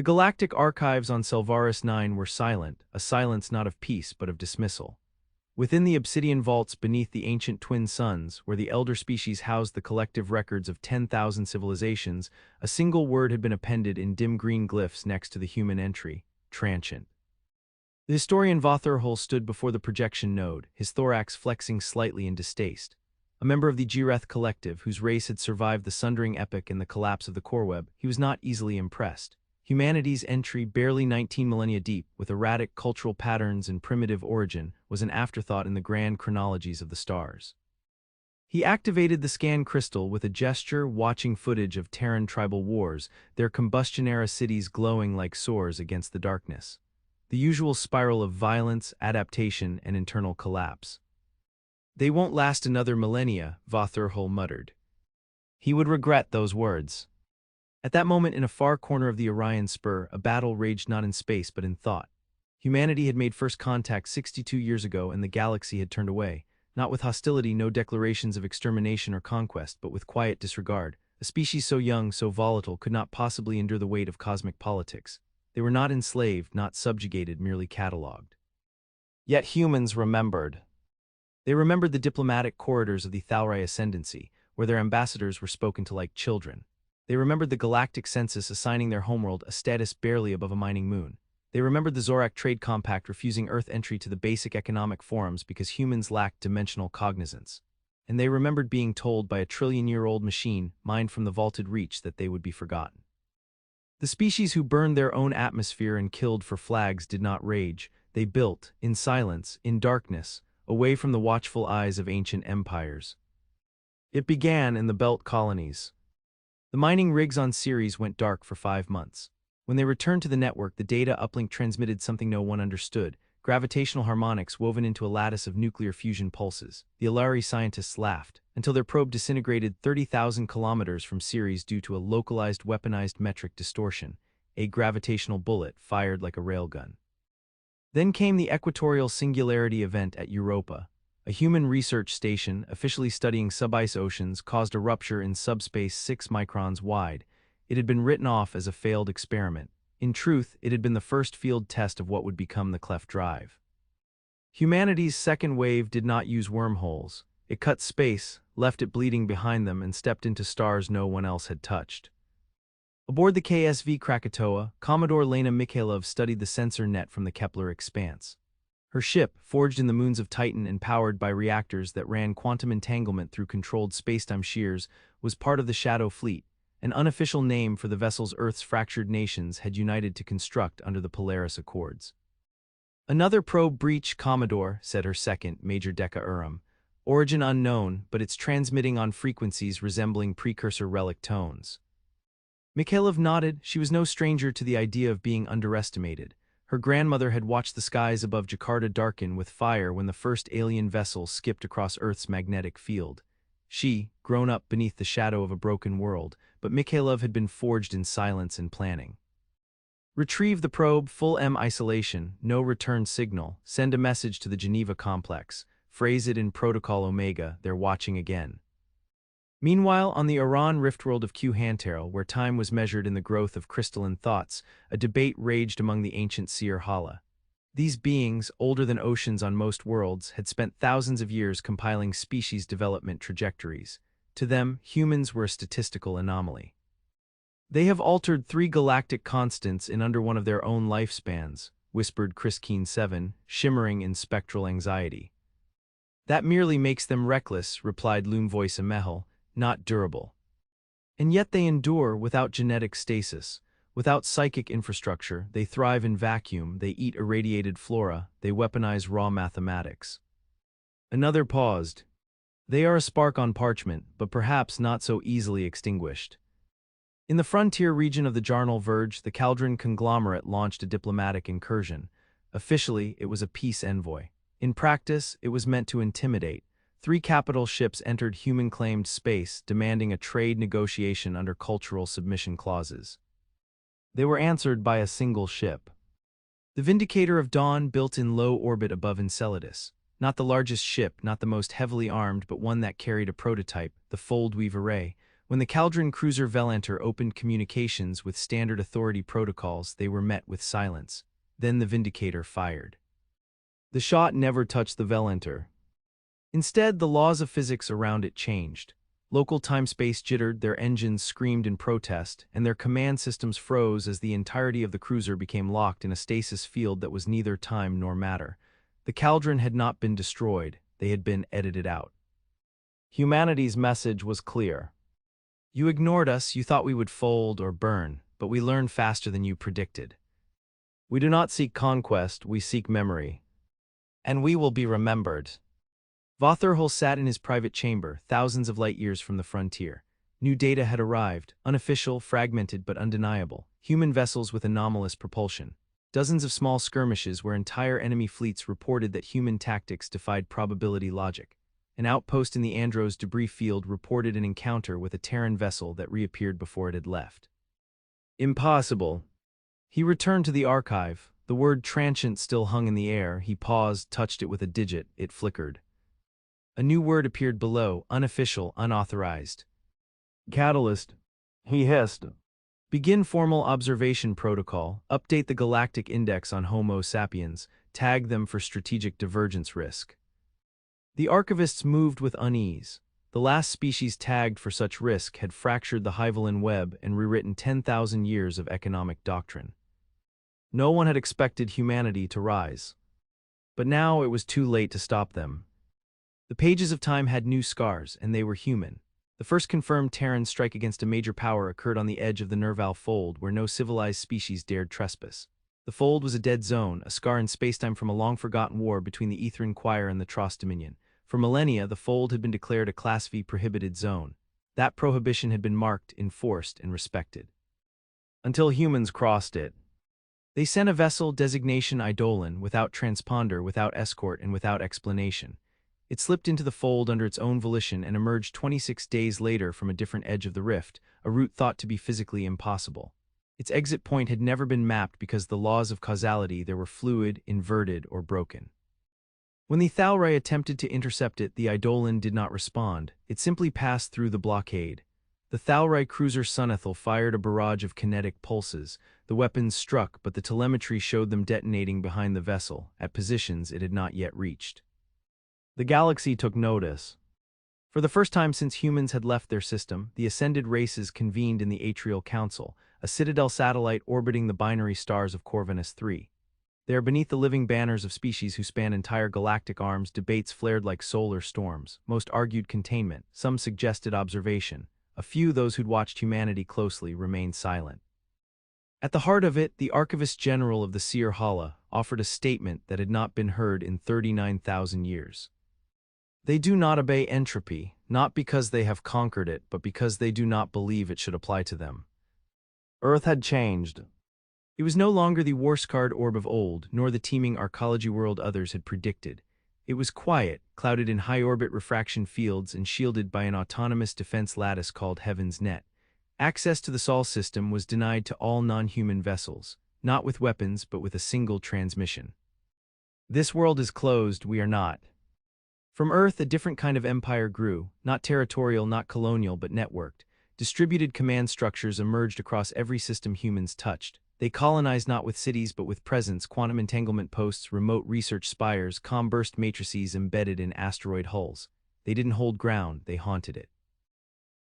The galactic archives on Selvaris 9 were silent, a silence not of peace but of dismissal. Within the obsidian vaults beneath the ancient twin suns, where the elder species housed the collective records of 10,000 civilizations, a single word had been appended in dim green glyphs next to the human entry: transient. The historian Vothurhul stood before the projection node, his thorax flexing slightly in distaste. A member of the Gireth collective, whose race had survived the sundering epoch and the collapse of the core web, he was not easily impressed. Humanity's entry, barely 19 millennia deep, with erratic cultural patterns and primitive origin, was an afterthought in the grand chronologies of the stars. He activated the scan crystal with a gesture, watching footage of Terran tribal wars, their combustion-era cities glowing like sores against the darkness. The usual spiral of violence, adaptation, and internal collapse. "They won't last another millennia," Vothurhul muttered. He would regret those words. At that moment, in a far corner of the Orion Spur, a battle raged not in space but in thought. Humanity had made first contact 62 years ago, and the galaxy had turned away, not with hostility, no declarations of extermination or conquest, but with quiet disregard. A species so young, so volatile, could not possibly endure the weight of cosmic politics. They were not enslaved, not subjugated, merely catalogued. Yet humans remembered. They remembered the diplomatic corridors of the Thalrai Ascendancy, where their ambassadors were spoken to like children. They remembered the galactic census assigning their homeworld a status barely above a mining moon. They remembered the Zorak Trade Compact refusing Earth entry to the basic economic forums because humans lacked dimensional cognizance. And they remembered being told by a trillion-year-old machine, mined from the vaulted reach, that they would be forgotten. The species who burned their own atmosphere and killed for flags did not rage. They built, in silence, in darkness, away from the watchful eyes of ancient empires. It began in the Belt colonies. The mining rigs on Ceres went dark for 5 months. When they returned to the network, the data uplink transmitted something no one understood: gravitational harmonics woven into a lattice of nuclear fusion pulses. The Alari scientists laughed, until their probe disintegrated 30,000 kilometers from Ceres due to a localized weaponized metric distortion, a gravitational bullet fired like a railgun. Then came the equatorial singularity event at Europa. A human research station, officially studying subice oceans, caused a rupture in subspace 6 microns wide. It had been written off as a failed experiment. In truth, it had been the first field test of what would become the cleft drive. Humanity's second wave did not use wormholes. It cut space, left it bleeding behind them, and stepped into stars no one else had touched. Aboard the KSV Krakatoa, Commodore Lena Mikhailov studied the sensor net from the Kepler expanse. Her ship, forged in the moons of Titan and powered by reactors that ran quantum entanglement through controlled spacetime shears, was part of the Shadow Fleet, an unofficial name for the vessels Earth's fractured nations had united to construct under the Polaris Accords. "Another probe breach, Commodore," said her second, Major Decca Urim. "Origin unknown, but it's transmitting on frequencies resembling precursor relic tones." Mikhailov nodded. She was no stranger to the idea of being underestimated. Her grandmother had watched the skies above Jakarta darken with fire when the first alien vessel skipped across Earth's magnetic field. She, grown up beneath the shadow of a broken world, but Mikhailov had been forged in silence and planning. "Retrieve the probe, full M isolation, no return signal, send a message to the Geneva complex, phrase it in Protocol Omega, they're watching again." Meanwhile, on the Iran riftworld of Q Hantarel, where time was measured in the growth of crystalline thoughts, a debate raged among the ancient Seer Hala. These beings, older than oceans on most worlds, had spent thousands of years compiling species development trajectories. To them, humans were a statistical anomaly. "They have altered 3 galactic constants in under one of their own lifespans," whispered Kriskeen 7, shimmering in spectral anxiety. "That merely makes them reckless," replied Loom Voice Amehel, "not durable. And yet they endure without genetic stasis, without psychic infrastructure. They thrive in vacuum, they eat irradiated flora, they weaponize raw mathematics." Another paused. "They are a spark on parchment, but perhaps not so easily extinguished." In the frontier region of the Jarnal Verge, the Caldron conglomerate launched a diplomatic incursion. Officially, it was a peace envoy. In practice, it was meant to intimidate. 3 capital ships entered human-claimed space, demanding a trade negotiation under cultural submission clauses. They were answered by a single ship. The Vindicator of Dawn, built in low orbit above Enceladus. Not the largest ship, not the most heavily armed, but one that carried a prototype, the Fold Weave Array, When the Caldron cruiser Velanter opened communications with standard authority protocols, they were met with silence. Then the Vindicator fired. The shot never touched the Velanter. Instead, the laws of physics around it changed. Local time-space jittered, their engines screamed in protest, and their command systems froze as the entirety of the cruiser became locked in a stasis field that was neither time nor matter. The Caldron had not been destroyed, they had been edited out. Humanity's message was clear. You ignored us, you thought we would fold or burn, but we learned faster than you predicted. We do not seek conquest, we seek memory. And we will be remembered. Votherhul sat in his private chamber, thousands of light years from the frontier. New data had arrived, unofficial, fragmented but undeniable. Human vessels with anomalous propulsion. Dozens of small skirmishes where entire enemy fleets reported that human tactics defied probability logic. An outpost in the Andros debris field reported an encounter with a Terran vessel that reappeared before it had left. Impossible. He returned to the archive. The word transient still hung in the air. He paused, touched it with a digit. It flickered. A new word appeared below, unofficial, unauthorized. Catalyst. He hissed. Begin formal observation protocol. Update the galactic index on Homo sapiens. Tag them for strategic divergence risk. The archivists moved with unease. The last species tagged for such risk had fractured the Hyvelin web and rewritten 10,000 years of economic doctrine. No one had expected humanity to rise. But now it was too late to stop them. The pages of time had new scars, and they were human. The first confirmed Terran strike against a major power occurred on the edge of the Nerval Fold, where no civilized species dared trespass. The Fold was a dead zone, a scar in spacetime from a long-forgotten war between the Aetherian Choir and the Tross Dominion. For millennia, the Fold had been declared a Class V prohibited zone. That prohibition had been marked, enforced, and respected. Until humans crossed it. They sent a vessel, designation Eidolon, without transponder, without escort, and without explanation. It slipped into the Fold under its own volition and emerged 26 days later from a different edge of the rift, a route thought to be physically impossible. Its exit point had never been mapped because the laws of causality there were fluid, inverted, or broken. When the Thalrai attempted to intercept it, the Eidolon did not respond. It simply passed through the blockade. The Thalrai cruiser Sunethel fired a barrage of kinetic pulses. The weapons struck, but the telemetry showed them detonating behind the vessel, at positions it had not yet reached. The galaxy took notice. For the first time since humans had left their system, the ascended races convened in the Atrial Council, a citadel satellite orbiting the binary stars of Corvinus III. There, beneath the living banners of species who span entire galactic arms, debates flared like solar storms. Most argued containment, some suggested observation. A few, those who'd watched humanity closely, remained silent. At the heart of it, the Archivist General of the Seer Hala offered a statement that had not been heard in 39,000 years. They do not obey entropy, not because they have conquered it, but because they do not believe it should apply to them. Earth had changed. It was no longer the war-scarred orb of old, nor the teeming arcology world others had predicted. It was quiet, clouded in high-orbit refraction fields and shielded by an autonomous defense lattice called Heaven's Net. Access to the Sol system was denied to all non-human vessels, not with weapons but with a single transmission. This world is closed, we are not. From Earth, a different kind of empire grew, not territorial, not colonial, but networked. Distributed command structures emerged across every system humans touched. They colonized not with cities but with presence, quantum entanglement posts, remote research spires, comm-burst matrices embedded in asteroid hulls. They didn't hold ground, they haunted it.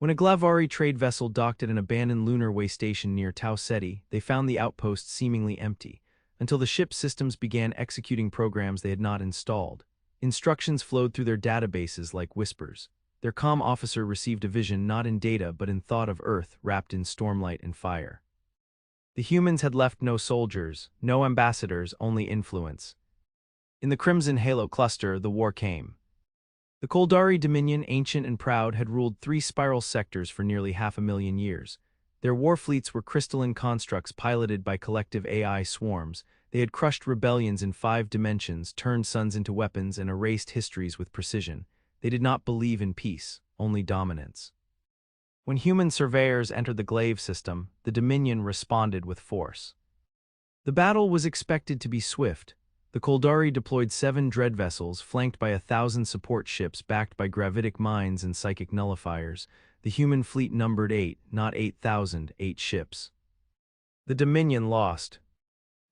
When a Glavari trade vessel docked at an abandoned lunar way station near Tau Ceti, they found the outpost seemingly empty, until the ship's systems began executing programs they had not installed. Instructions flowed through their databases like whispers. Their comm officer received a vision not in data but in thought of Earth wrapped in stormlight and fire. The humans had left no soldiers, no ambassadors, only influence. In the Crimson Halo cluster, the war came. The Koldari Dominion, ancient and proud, had ruled 3 spiral sectors for nearly 500,000 years. Their war fleets were crystalline constructs piloted by collective AI swarms. They had crushed rebellions in 5 dimensions, turned suns into weapons, and erased histories with precision. They did not believe in peace, only dominance. When human surveyors entered the Glaive system, the Dominion responded with force. The battle was expected to be swift. The Koldari deployed 7 dread vessels, flanked by 1,000 support ships backed by gravitic mines and psychic nullifiers. The human fleet numbered 8, not 8,000, 8 ships. The Dominion lost.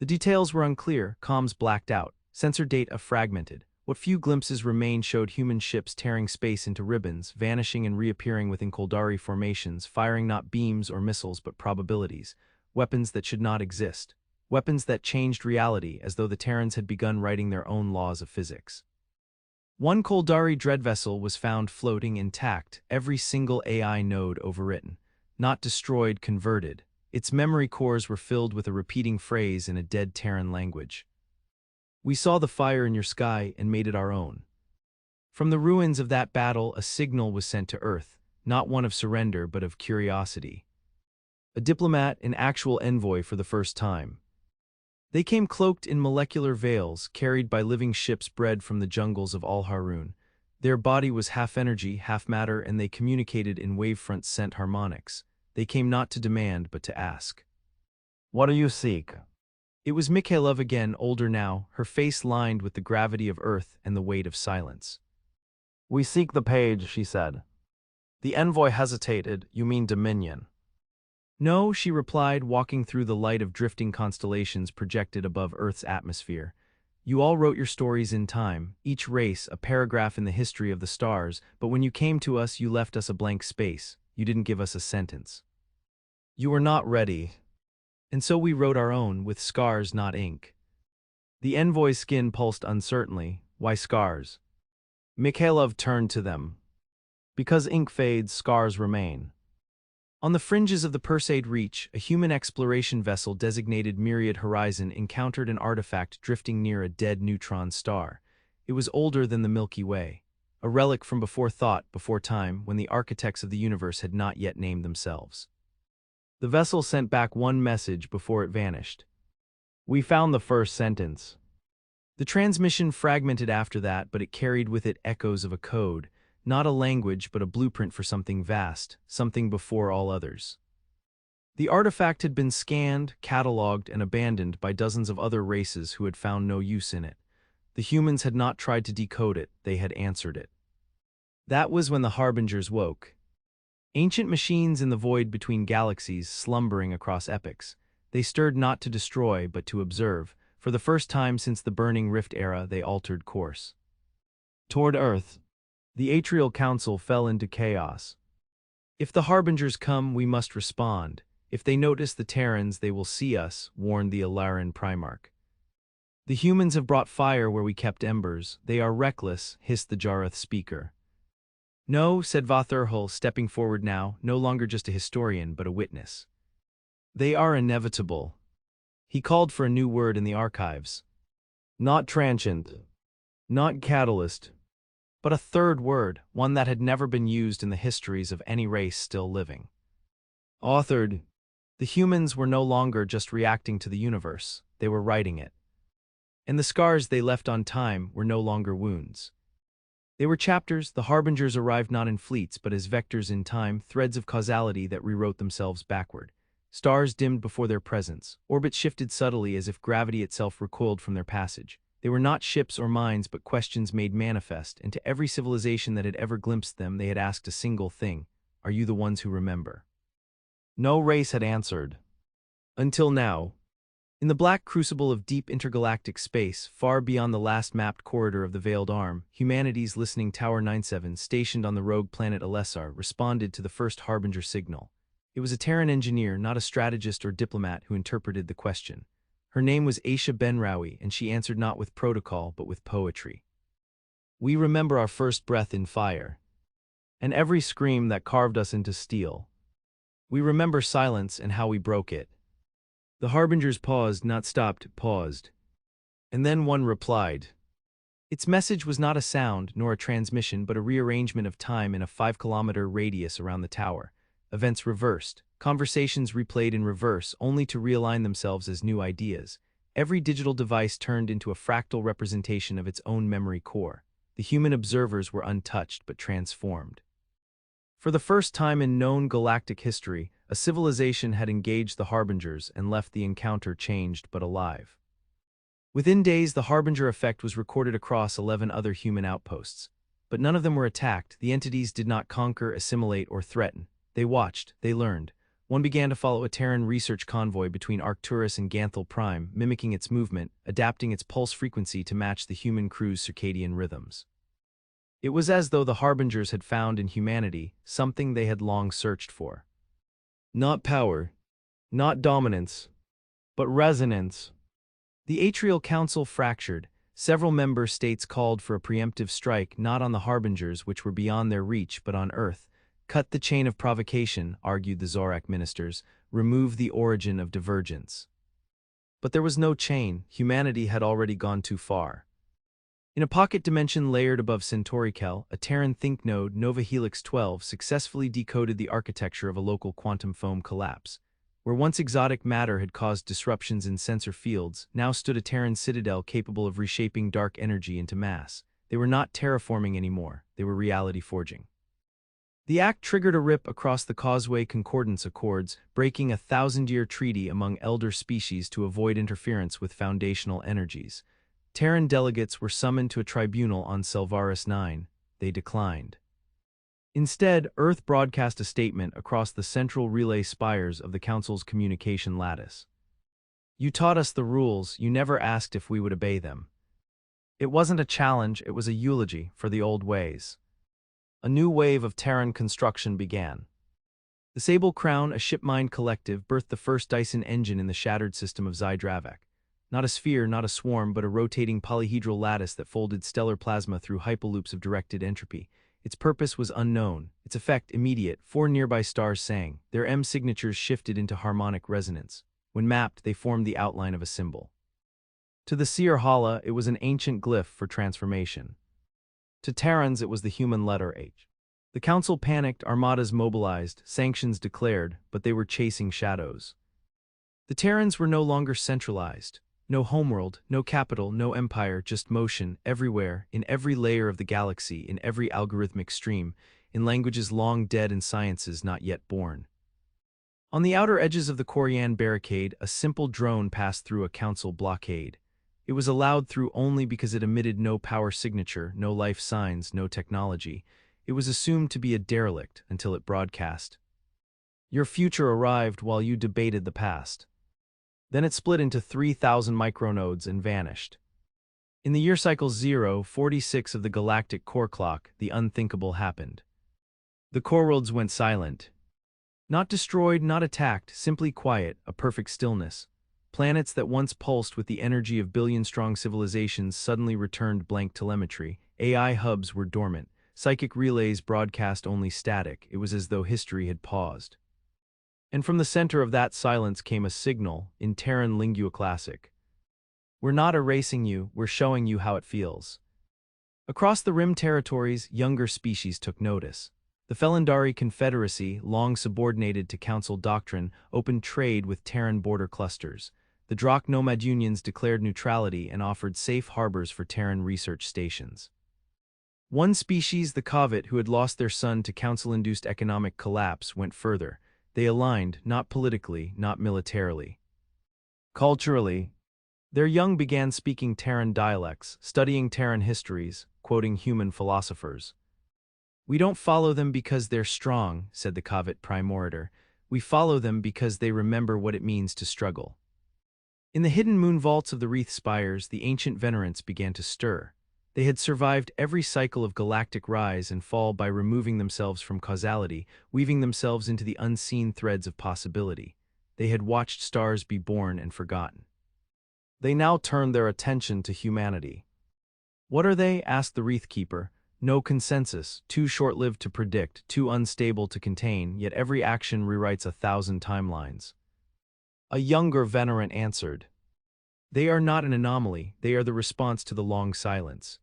The details were unclear, comms blacked out, sensor data fragmented. What few glimpses remained showed human ships tearing space into ribbons, vanishing and reappearing within Koldari formations, firing not beams or missiles but probabilities, weapons that should not exist, weapons that changed reality as though the Terrans had begun writing their own laws of physics. One Koldari dread vessel was found floating intact, every single AI node overwritten, not destroyed, converted. Its memory cores were filled with a repeating phrase in a dead Terran language. We saw the fire in your sky and made it our own. From the ruins of that battle, a signal was sent to Earth, not one of surrender but of curiosity. A diplomat, an actual envoy for the first time. They came cloaked in molecular veils, carried by living ships bred from the jungles of Al-Harun. Their body was half energy, half matter, and they communicated in wavefront scent harmonics. They came not to demand, but to ask. What do you seek? It was Mikhailov again, older now, her face lined with the gravity of Earth and the weight of silence. We seek the page, she said. The envoy hesitated. You mean Dominion? No, she replied, walking through the light of drifting constellations projected above Earth's atmosphere. You all wrote your stories in time, each race a paragraph in the history of the stars, but when you came to us, you left us a blank space. You didn't give us a sentence. You were not ready. And so we wrote our own, with scars, not ink. The envoy's skin pulsed uncertainly. Why scars? Mikhailov turned to them. Because ink fades, scars remain. On the fringes of the Perseid Reach, a human exploration vessel designated Myriad Horizon encountered an artifact drifting near a dead neutron star. It was older than the Milky Way, a relic from before thought, before time, when the architects of the universe had not yet named themselves. The vessel sent back one message before it vanished. We found the first sentence. The transmission fragmented after that, but it carried with it echoes of a code, not a language but a blueprint for something vast, something before all others. The artifact had been scanned, catalogued, and abandoned by dozens of other races who had found no use in it. The humans had not tried to decode it, they had answered it. That was when the Harbingers woke. Ancient machines in the void between galaxies, slumbering across epochs. They stirred not to destroy, but to observe. For the first time since the Burning Rift era, they altered course. Toward Earth. The Atrial Council fell into chaos. If the Harbingers come, we must respond. If they notice the Terrans, they will see us, warned the Ilaran Primarch. The humans have brought fire where we kept embers. They are reckless, hissed the Jareth speaker. No, said Vathurhul, stepping forward now, no longer just a historian, but a witness. They are inevitable. He called for a new word in the archives. Not transient. Not catalyst. But a third word, one that had never been used in the histories of any race still living. Authored. The humans were no longer just reacting to the universe, they were writing it. And the scars they left on time were no longer wounds. They were chapters. The Harbingers arrived not in fleets but as vectors in time, threads of causality that rewrote themselves backward. Stars dimmed before their presence, orbits shifted subtly as if gravity itself recoiled from their passage. They were not ships or minds but questions made manifest, and to every civilization that had ever glimpsed them they had asked a single thing: are you the ones who remember? No race had answered. Until now. In the black crucible of deep intergalactic space, far beyond the last mapped corridor of the Veiled Arm, humanity's listening Tower 97, stationed on the rogue planet Alessar, responded to the first Harbinger signal. It was a Terran engineer, not a strategist or diplomat, who interpreted the question. Her name was Aisha Benrawi, and she answered not with protocol but with poetry. We remember our first breath in fire, and every scream that carved us into steel. We remember silence and how we broke it. The Harbingers paused, not stopped, paused. And then one replied. Its message was not a sound, nor a transmission, but a rearrangement of time in a 5-kilometer radius around the tower. Events reversed, conversations replayed in reverse, only to realign themselves as new ideas. Every digital device turned into a fractal representation of its own memory core. The human observers were untouched but transformed. For the first time in known galactic history, a civilization had engaged the Harbingers and left the encounter changed but alive. Within days, the Harbinger effect was recorded across 11 other human outposts. But none of them were attacked. The entities did not conquer, assimilate, or threaten. They watched, they learned. One began to follow a Terran research convoy between Arcturus and Ganthel Prime, mimicking its movement, adapting its pulse frequency to match the human crew's circadian rhythms. It was as though the Harbingers had found in humanity something they had long searched for. Not power, not dominance, but resonance. The Atrial Council fractured. Several member states called for a preemptive strike not on the Harbingers, which were beyond their reach, but on Earth. Cut the chain of provocation, argued the Zorak ministers, remove the origin of divergence. But there was no chain. Humanity had already gone too far. In a pocket dimension layered above Centaurikel, a Terran think node, Nova Helix 12, successfully decoded the architecture of a local quantum foam collapse. Where once exotic matter had caused disruptions in sensor fields, now stood a Terran citadel capable of reshaping dark energy into mass. They were not terraforming anymore, they were reality forging. The act triggered a rip across the Causeway Concordance Accords, breaking a 1,000-year treaty among elder species to avoid interference with foundational energies. Terran delegates were summoned to a tribunal on Selvaris 9. They declined. Instead, Earth broadcast a statement across the central relay spires of the Council's communication lattice. You taught us the rules, you never asked if we would obey them. It wasn't a challenge, it was a eulogy for the old ways. A new wave of Terran construction began. The Sable Crown, a ship-mind collective, birthed the first Dyson engine in the shattered system of Xydravak. Not a sphere, not a swarm, but a rotating polyhedral lattice that folded stellar plasma through hyperloops of directed entropy. Its purpose was unknown, its effect immediate. 4 nearby stars sang. Their M signatures shifted into harmonic resonance. When mapped, they formed the outline of a symbol. To the Seer Hala, it was an ancient glyph for transformation. To Terrans, it was the human letter H. The Council panicked, armadas mobilized, sanctions declared, but they were chasing shadows. The Terrans were no longer centralized. No homeworld, no capital, no empire, just motion, everywhere, in every layer of the galaxy, in every algorithmic stream, in languages long dead and sciences not yet born. On the outer edges of the Corian barricade, a simple drone passed through a council blockade. It was allowed through only because it emitted no power signature, no life signs, no technology. It was assumed to be a derelict until it broadcast. Your future arrived while you debated the past. Then it split into 3,000 micronodes and vanished. In the year cycle 046 of the galactic core clock, the unthinkable happened. The core worlds went silent. Not destroyed, not attacked, simply quiet, a perfect stillness. Planets that once pulsed with the energy of billion-strong civilizations suddenly returned blank telemetry. AI hubs were dormant. Psychic relays broadcast only static. It was as though history had paused. And from the center of that silence came a signal, in Terran Lingua Classic. We're not erasing you, we're showing you how it feels. Across the Rim territories, younger species took notice. The Felindari Confederacy, long subordinated to Council doctrine, opened trade with Terran border clusters. The Drakh nomad unions declared neutrality and offered safe harbors for Terran research stations. One species, the Kavit, who had lost their son to Council-induced economic collapse, went further. They aligned, not politically, not militarily. Culturally, their young began speaking Terran dialects, studying Terran histories, quoting human philosophers. We don't follow them because they're strong, said the Kavit Prime Orator. We follow them because they remember what it means to struggle. In the hidden moon vaults of the Wreath Spires, the ancient venerants began to stir. They had survived every cycle of galactic rise and fall by removing themselves from causality, weaving themselves into the unseen threads of possibility. They had watched stars be born and forgotten. They now turned their attention to humanity. What are they? Asked the Wreath Keeper. No consensus, too short-lived to predict, too unstable to contain, yet every action rewrites 1,000 timelines. A younger venerant answered. They are not an anomaly, they are the response to the long silence.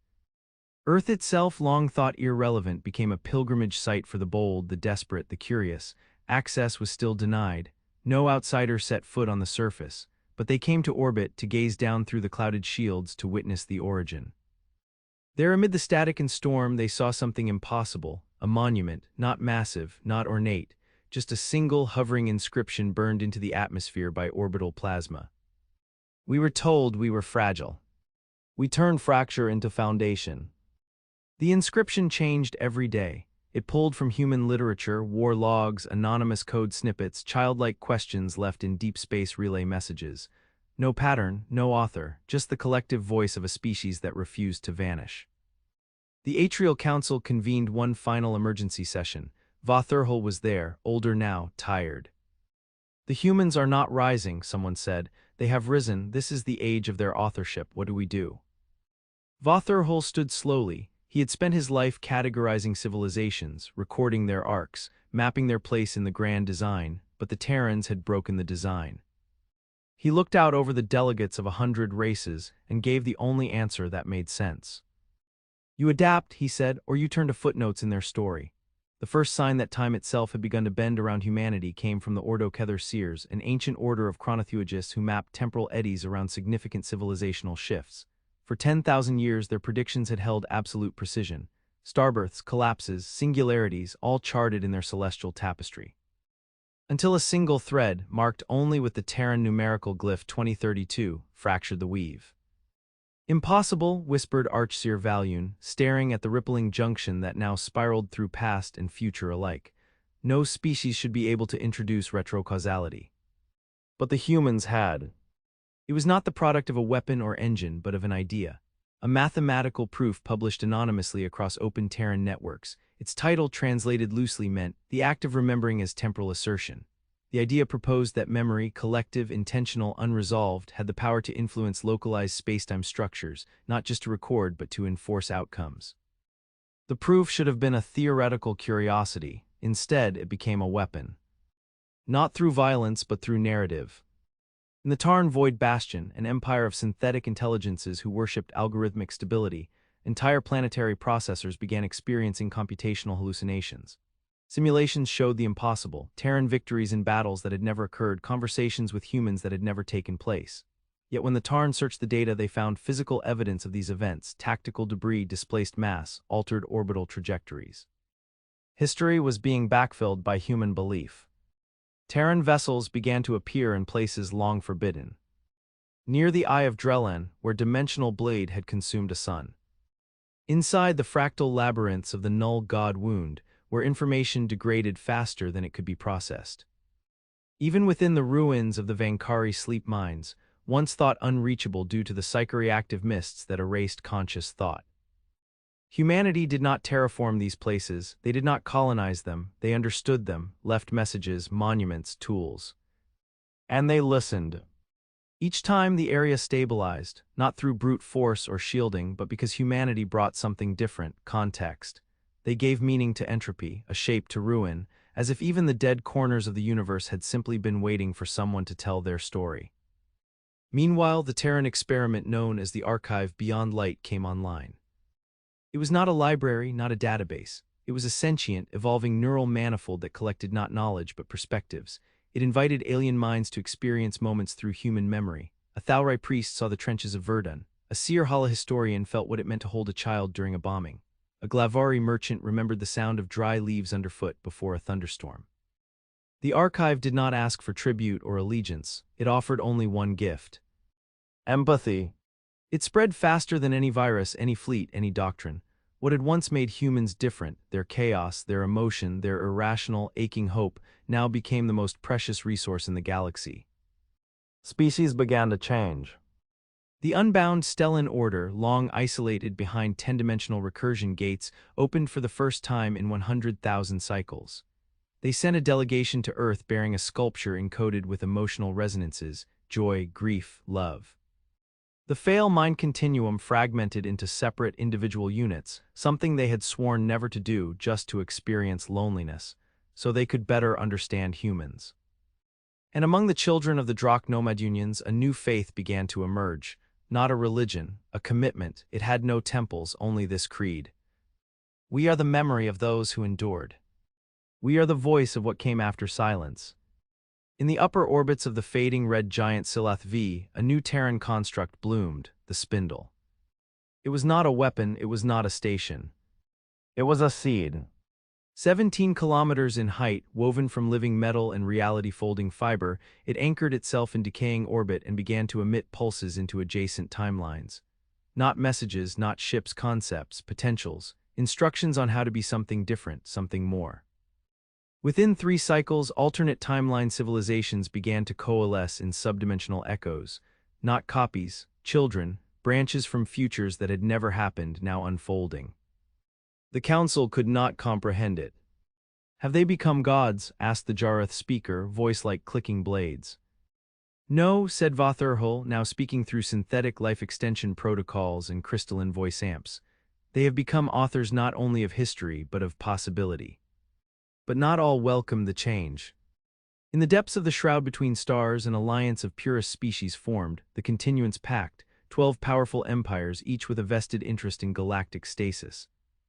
Earth itself, long thought irrelevant, became a pilgrimage site for the bold, the desperate, the curious. Access was still denied. No outsider set foot on the surface, but they came to orbit, to gaze down through the clouded shields, to witness the origin. There amid the static and storm, they saw something impossible, a monument, not massive, not ornate, just a single hovering inscription burned into the atmosphere by orbital plasma. We were told we were fragile. We turned fracture into foundation. The inscription changed every day. It pulled from human literature, war logs, anonymous code snippets, childlike questions left in deep space relay messages. No pattern, no author, just the collective voice of a species that refused to vanish. The Atrial Council convened one final emergency session. Va Thurhol was there, older now, tired. The humans are not rising, someone said. They have risen. This is the age of their authorship. What do we do? Va Thurhol stood slowly. He had spent his life categorizing civilizations, recording their arcs, mapping their place in the grand design, but the Terrans had broken the design. He looked out over the delegates of 100 races and gave the only answer that made sense. You adapt, he said, or you turn to footnotes in their story. The first sign that time itself had begun to bend around humanity came from the Ordo Kether Seers, an ancient order of chronotheologists who mapped temporal eddies around significant civilizational shifts. For 10,000 years, their predictions had held absolute precision. Starbirths, collapses, singularities, all charted in their celestial tapestry. Until a single thread, marked only with the Terran numerical glyph 2032, fractured the weave. Impossible, whispered Archseer Valyun, staring at the rippling junction that now spiraled through past and future alike. No species should be able to introduce retrocausality. But the humans had. It was not the product of a weapon or engine, but of an idea. A mathematical proof published anonymously across open Terran networks. Its title, translated loosely, meant the act of remembering as temporal assertion. The idea proposed that memory, collective, intentional, unresolved, had the power to influence localized spacetime structures, not just to record but to enforce outcomes. The proof should have been a theoretical curiosity. Instead, it became a weapon. Not through violence, but through narrative. In the Tarn Void Bastion, an empire of synthetic intelligences who worshipped algorithmic stability, entire planetary processors began experiencing computational hallucinations. Simulations showed the impossible, Terran victories in battles that had never occurred, conversations with humans that had never taken place. Yet when the Tarn searched the data, they found physical evidence of these events: tactical debris, displaced mass, altered orbital trajectories. History was being backfilled by human belief. Terran vessels began to appear in places long forbidden. Near the Eye of Drellan, where dimensional blade had consumed a sun. Inside the fractal labyrinths of the Null God Wound, where information degraded faster than it could be processed. Even within the ruins of the Vankari sleep mines, once thought unreachable due to the psychoreactive mists that erased conscious thought. Humanity did not terraform these places, they did not colonize them, they understood them, left messages, monuments, tools. And they listened. Each time the area stabilized, not through brute force or shielding, but because humanity brought something different, context. They gave meaning to entropy, a shape to ruin, as if even the dead corners of the universe had simply been waiting for someone to tell their story. Meanwhile, the Terran experiment known as the Archive Beyond Light came online. It was not a library, not a database. It was a sentient, evolving neural manifold that collected not knowledge but perspectives. It invited alien minds to experience moments through human memory. A Thalrai priest saw the trenches of Verdun. A Seer Hala historian felt what it meant to hold a child during a bombing. A Glavari merchant remembered the sound of dry leaves underfoot before a thunderstorm. The archive did not ask for tribute or allegiance. It offered only one gift: empathy. It spread faster than any virus, any fleet, any doctrine. What had once made humans different, their chaos, their emotion, their irrational, aching hope, now became the most precious resource in the galaxy. Species began to change. The unbound Stellan order, long isolated behind 10-dimensional recursion gates, opened for the first time in 100,000 cycles. They sent a delegation to Earth bearing a sculpture encoded with emotional resonances: joy, grief, love. The Fail mind continuum fragmented into separate individual units, something they had sworn never to do, just to experience loneliness, so they could better understand humans. And among the children of the Drakh nomad unions, a new faith began to emerge. Not a religion, a commitment. It had no temples, only this creed: we are the memory of those who endured. We are the voice of what came after silence. In the upper orbits of the fading red giant Silath V, a new Terran construct bloomed: the spindle. It was not a weapon, it was not a station. It was a seed. 17 kilometers in height, woven from living metal and reality-folding fiber, it anchored itself in decaying orbit and began to emit pulses into adjacent timelines. Not messages, not ships, concepts, potentials. instructions on how to be something different, something more. Within 3 cycles, alternate timeline civilizations began to coalesce in subdimensional echoes, not copies, children, branches from futures that had never happened now unfolding. The council could not comprehend it. "Have they become gods?" asked the Jareth speaker, voice like clicking blades. "No," said Vathurhul, now speaking through synthetic life extension protocols and crystalline voice amps. "They have become authors not only of history but of possibility." But not all welcomed the change. In the depths of the shroud between stars, an alliance of purest species formed, the Continuance Pact, 12 powerful empires, each with a vested interest in galactic stasis.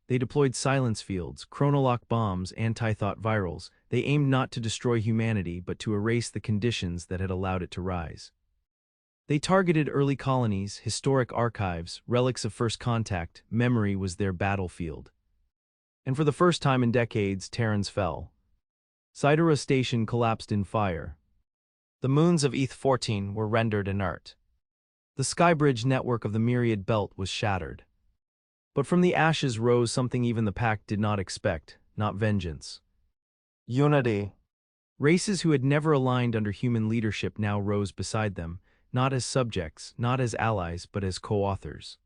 They deployed silence fields, chronolock bombs, anti-thought virals. They aimed not to destroy humanity, but to erase the conditions that had allowed it to rise. They targeted early colonies, historic archives, relics of first contact. Memory was their battlefield. And for the first time in decades, Terrans fell. Sidera Station collapsed in fire. The moons of ETH-14 were rendered inert. The skybridge network of the Myriad Belt was shattered. But from the ashes rose something even the Pact did not expect, not vengeance. Unity. Races who had never aligned under human leadership now rose beside them, not as subjects, not as allies, but as co-authors.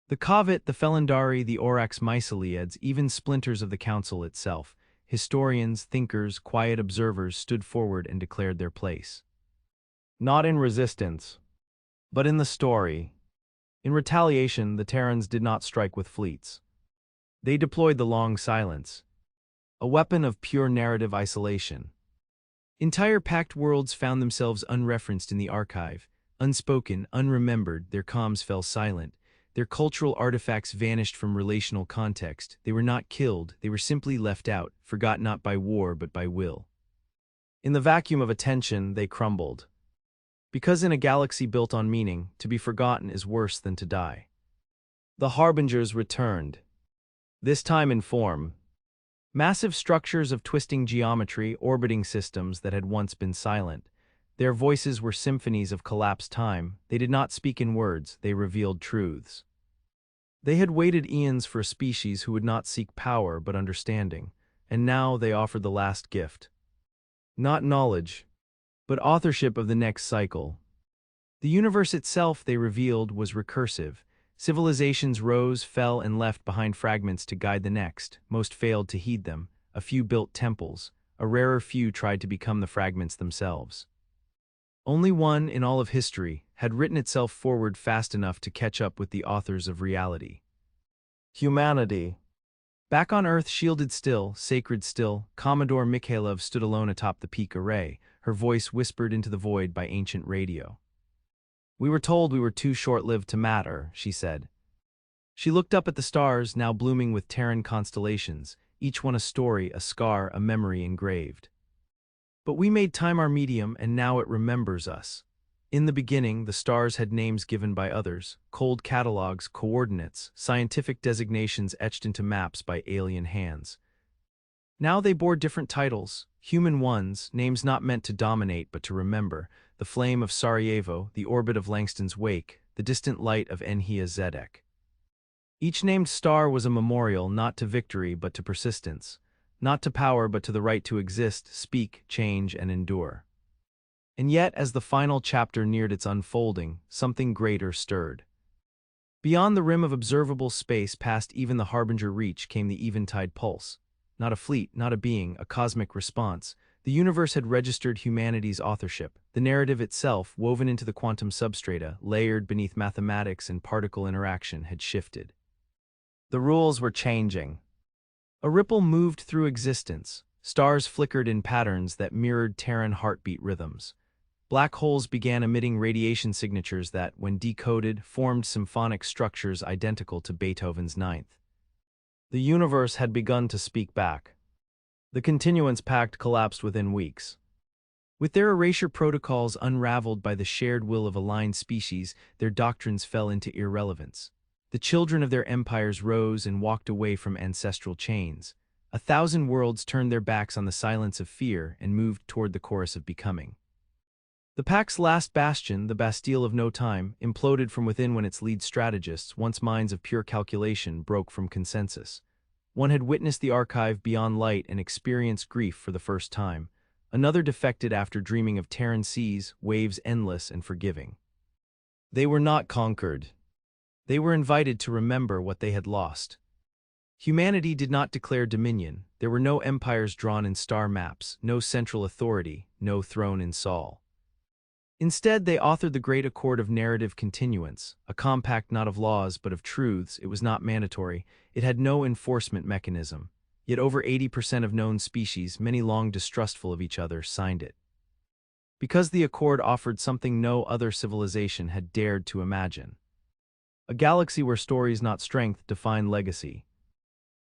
The Kavit, the Felindari, the Orax Myceliads, even splinters of the Council itself, historians, thinkers, quiet observers stood forward and declared their place. Not in resistance, but in the story. In retaliation, the Terrans did not strike with fleets. They deployed the long silence, a weapon of pure narrative isolation. Entire Pact worlds found themselves unreferenced in the archive, unspoken, unremembered. Their comms fell silent. Their cultural artifacts vanished from relational context. They were not killed, they were simply left out, forgot not by war but by will. In the vacuum of attention, they crumbled. Because in a galaxy built on meaning, to be forgotten is worse than to die. The Harbingers returned. This time in form. Massive structures of twisting geometry, orbiting systems that had once been silent. Their voices were symphonies of collapsed time. They did not speak in words, they revealed truths. They had waited eons for a species who would not seek power but understanding, and now they offered the last gift. Not knowledge, but authorship of the next cycle. The universe itself, they revealed, was recursive. Civilizations rose, fell, and left behind fragments to guide the next. Most failed to heed them. A few built temples. A rarer few tried to become the fragments themselves. Only one, in all of history, had written itself forward fast enough to catch up with the authors of reality. Humanity. Back on Earth, shielded still, sacred still, Commodore Mikhailov stood alone atop the peak array, her voice whispered into the void by ancient radio. "We were told we were too short-lived to matter," she said. She looked up at the stars, now blooming with Terran constellations, each one a story, a scar, a memory engraved. "But we made time our medium, and now it remembers us. In the beginning, the stars had names given by others, cold catalogs, coordinates, scientific designations etched into maps by alien hands. Now they bore different titles, human ones, names not meant to dominate but to remember, the flame of Sarajevo, the orbit of Langston's Wake, the distant light of Enhia Zedek. Each named star was a memorial not to victory but to persistence, not to power but to the right to exist, speak, change, and endure. And yet, as the final chapter neared its unfolding, something greater stirred. Beyond the rim of observable space, past even the Harbinger reach, came the eventide pulse. Not a fleet, not a being, a cosmic response. The universe had registered humanity's authorship. The narrative itself, woven into the quantum substrata, layered beneath mathematics and particle interaction, had shifted. The rules were changing. A ripple moved through existence. Stars flickered in patterns that mirrored Terran heartbeat rhythms. Black holes began emitting radiation signatures that, when decoded, formed symphonic structures identical to Beethoven's Ninth. The universe had begun to speak back. The Continuance Pact collapsed within weeks. With their erasure protocols unraveled by the shared will of aligned species, their doctrines fell into irrelevance. The children of their empires rose and walked away from ancestral chains. 1,000 worlds turned their backs on the silence of fear and moved toward the chorus of becoming. The Pact's last bastion, the Bastille of No Time, imploded from within when its lead strategists, once minds of pure calculation, broke from consensus. One had witnessed the archive beyond light and experienced grief for the first time. Another defected after dreaming of Terran seas, waves endless and forgiving. They were not conquered. They were invited to remember what they had lost. Humanity did not declare dominion. There were no empires drawn in star maps, no central authority, no throne in Sol. Instead, they authored the great accord of narrative continuance, a compact not of laws but of truths. It was not mandatory. It had no enforcement mechanism. Yet over 80% of known species, many long distrustful of each other, signed it. Because the accord offered something no other civilization had dared to imagine. A galaxy where stories, not strength, define legacy.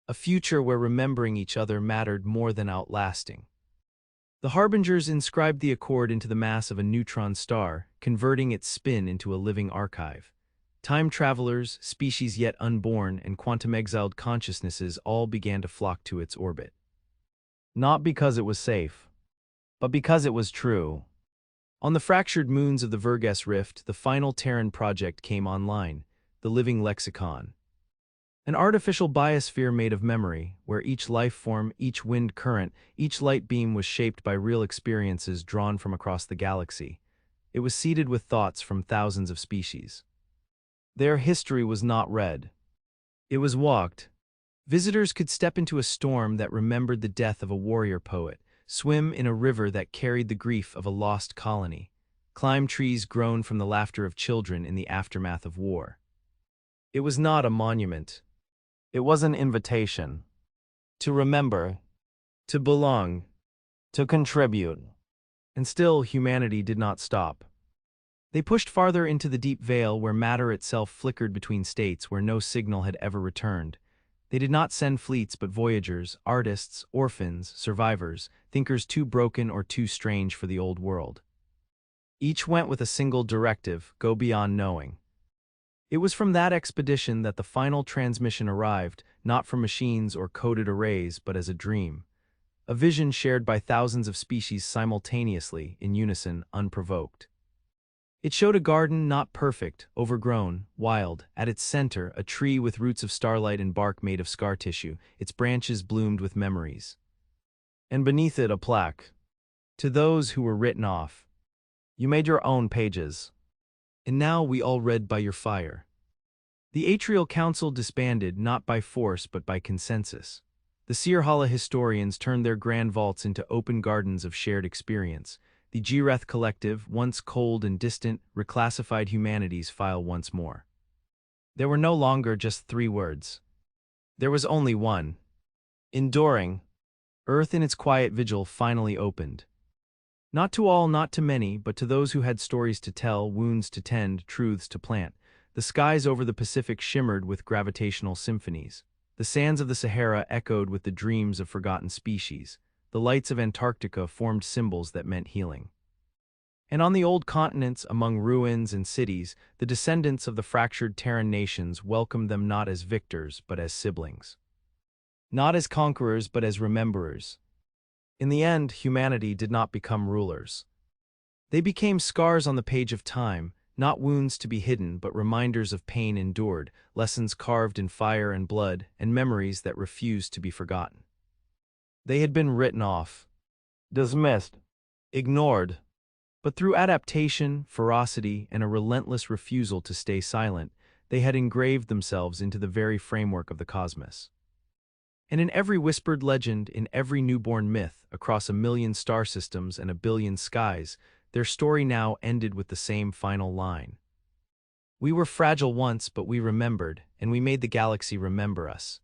A future where remembering each other mattered more than outlasting. The Harbingers inscribed the accord into the mass of a neutron star, converting its spin into a living archive. Time travelers, species yet unborn, and quantum-exiled consciousnesses all began to flock to its orbit. Not because it was safe, but because it was true. On the fractured moons of the Verges Rift, the final Terran project came online, the living lexicon. An artificial biosphere made of memory, where each life form, each wind current, each light beam was shaped by real experiences drawn from across the galaxy. It was seeded with thoughts from thousands of species. Their history was not read. It was walked. Visitors could step into a storm that remembered the death of a warrior poet, swim in a river that carried the grief of a lost colony, climb trees grown from the laughter of children in the aftermath of war. It was not a monument. It was an invitation. To remember, to belong, to contribute. And still, humanity did not stop. They pushed farther into the deep veil where matter itself flickered between states where no signal had ever returned. They did not send fleets but voyagers, artists, orphans, survivors, thinkers too broken or too strange for the old world. Each went with a single directive: go beyond knowing. It was from that expedition that the final transmission arrived, not from machines or coded arrays but as a dream. A vision shared by thousands of species simultaneously, in unison, unprovoked. It showed a garden not perfect, overgrown, wild. At its center, a tree with roots of starlight and bark made of scar tissue, its branches bloomed with memories. And beneath it a plaque. To those who were written off. You made your own pages. And now we all read by your fire. The Atrial Council disbanded not by force but by consensus. The Sierhala historians turned their grand vaults into open gardens of shared experience. The Gireth Collective, once cold and distant, reclassified humanity's file once more. There were no longer just 3 words. There was only one. Enduring. Earth in its quiet vigil finally opened. Not to all, not to many, but to those who had stories to tell, wounds to tend, truths to plant. The skies over the Pacific shimmered with gravitational symphonies. The sands of the Sahara echoed with the dreams of forgotten species. The lights of Antarctica formed symbols that meant healing. And on the old continents, among ruins and cities, the descendants of the fractured Terran nations welcomed them not as victors but as siblings. Not as conquerors but as rememberers. In the end, humanity did not become rulers. They became scars on the page of time, not wounds to be hidden but reminders of pain endured, lessons carved in fire and blood, and memories that refused to be forgotten. They had been written off, dismissed, ignored, but through adaptation, ferocity, and a relentless refusal to stay silent, they had engraved themselves into the very framework of the cosmos. And in every whispered legend, in every newborn myth, across 1,000,000 star systems and 1,000,000,000 skies, their story now ended with the same final line. We were fragile once, but we remembered, and we made the galaxy remember us.